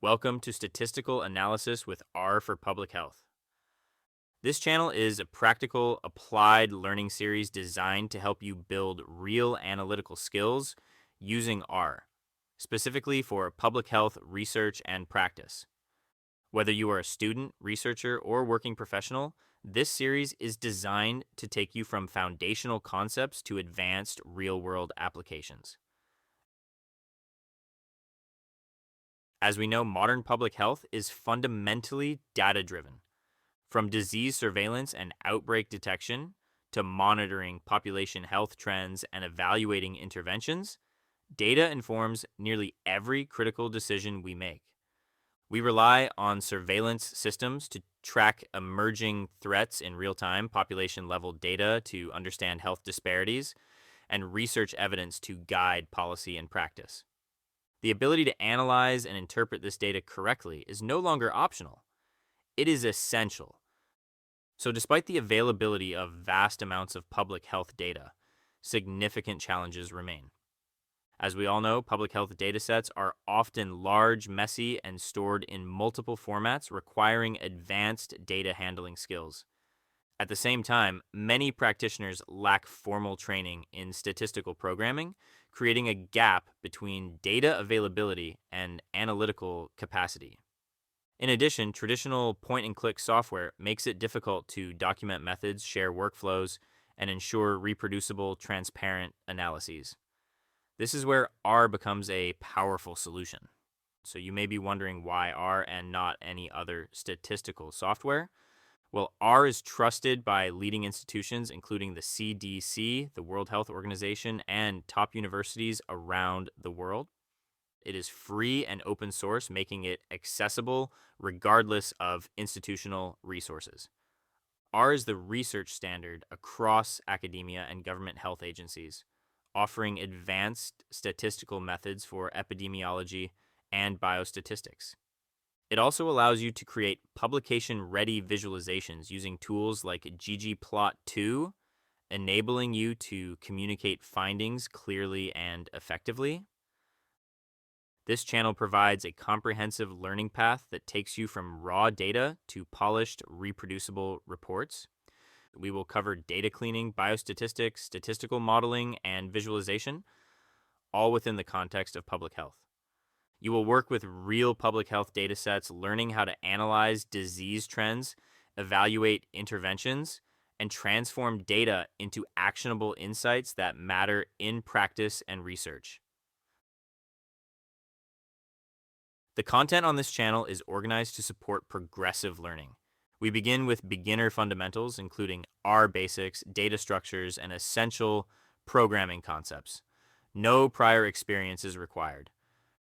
Welcome to Statistical Analysis with R for Public Health. This channel is a practical, applied learning series designed to help you build real analytical skills using R, specifically for public health research and practice. Whether you are a student, researcher, or working professional, this series is designed to take you from foundational concepts to advanced real-world applications. As we know, modern public health is fundamentally data-driven. From disease surveillance and outbreak detection to monitoring population health trends and evaluating interventions, data informs nearly every critical decision we make. We rely on surveillance systems to track emerging threats in real time, population level data to understand health disparities, and research evidence to guide policy and practice. The ability to analyze and interpret this data correctly is no longer optional. It is essential. So, despite the availability of vast amounts of public health data, significant challenges remain. As we all know, public health datasets are often large, messy, and stored in multiple formats, requiring advanced data handling skills. At the same time, many practitioners lack formal training in statistical programming, creating a gap between data availability and analytical capacity. In addition, traditional point-and-click software makes it difficult to document methods, share workflows, and ensure reproducible, transparent analyses. This is where R becomes a powerful solution. So you may be wondering why R and not any other statistical software. Well, R is trusted by leading institutions, including the CDC, the World Health Organization, and top universities around the world. It is free and open source, making it accessible regardless of institutional resources. R is the research standard across academia and government health agencies, offering advanced statistical methods for epidemiology and biostatistics. It also allows you to create publication-ready visualizations using tools like ggplot2, enabling you to communicate findings clearly and effectively. This channel provides a comprehensive learning path that takes you from raw data to polished, reproducible reports. We will cover data cleaning, biostatistics, statistical modeling, and visualization, all within the context of public health. You will work with real public health data sets, learning how to analyze disease trends, evaluate interventions, and transform data into actionable insights that matter in practice and research. The content on this channel is organized to support progressive learning. We begin with beginner fundamentals, including R basics, data structures, and essential programming concepts. No prior experience is required.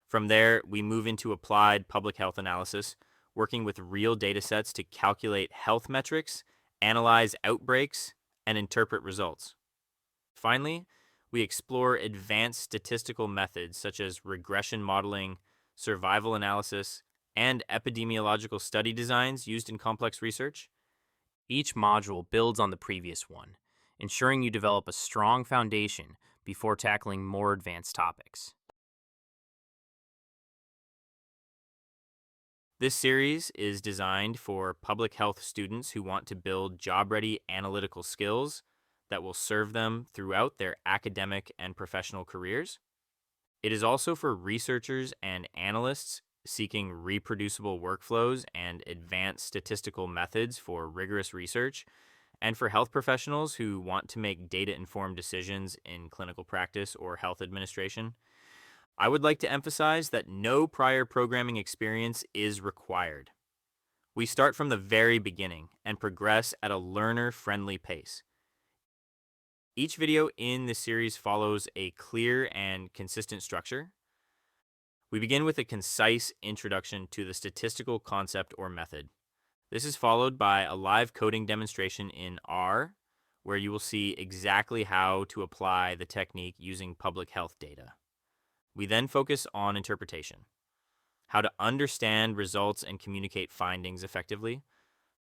From there, we move into applied public health analysis, working with real data sets to calculate health metrics, analyze outbreaks, and interpret results. Finally, we explore advanced statistical methods such as regression modeling, survival analysis, and epidemiological study designs used in complex research. Each module builds on the previous one, ensuring you develop a strong foundation before tackling more advanced topics. This series is designed for public health students who want to build job-ready analytical skills that will serve them throughout their academic and professional careers. It is also for researchers and analysts seeking reproducible workflows and advanced statistical methods for rigorous research, and for health professionals who want to make data-informed decisions in clinical practice or health administration. I would like to emphasize that no prior programming experience is required. We start from the very beginning and progress at a learner-friendly pace. Each video in this series follows a clear and consistent structure. We begin with a concise introduction to the statistical concept or method. This is followed by a live coding demonstration in R, where you will see exactly how to apply the technique using public health data. We then focus on interpretation, how to understand results and communicate findings effectively.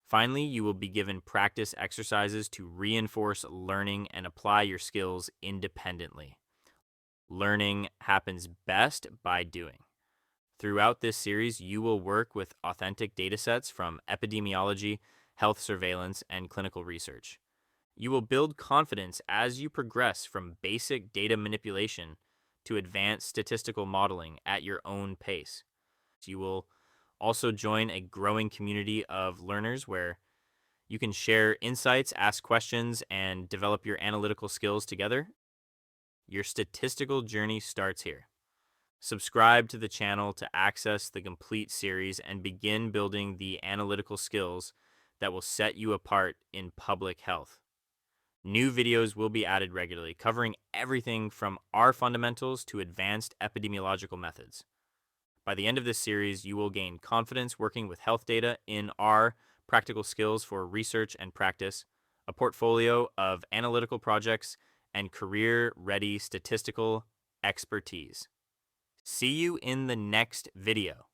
Finally, you will be given practice exercises to reinforce learning and apply your skills independently. Learning happens best by doing. Throughout this series, you will work with authentic datasets from epidemiology, health surveillance, and clinical research. You will build confidence as you progress from basic data manipulation to advanced statistical modeling at your own pace. You will also join a growing community of learners where you can share insights, ask questions, and develop your analytical skills together. Your statistical journey starts here. Subscribe to the channel to access the complete series and begin building the analytical skills that will set you apart in public health. New videos will be added regularly, covering everything from our fundamentals to advanced epidemiological methods. By the end of this series, you will gain confidence working with health data in our practical skills for research and practice, a portfolio of analytical projects, and career ready statistical expertise. See you in the next video.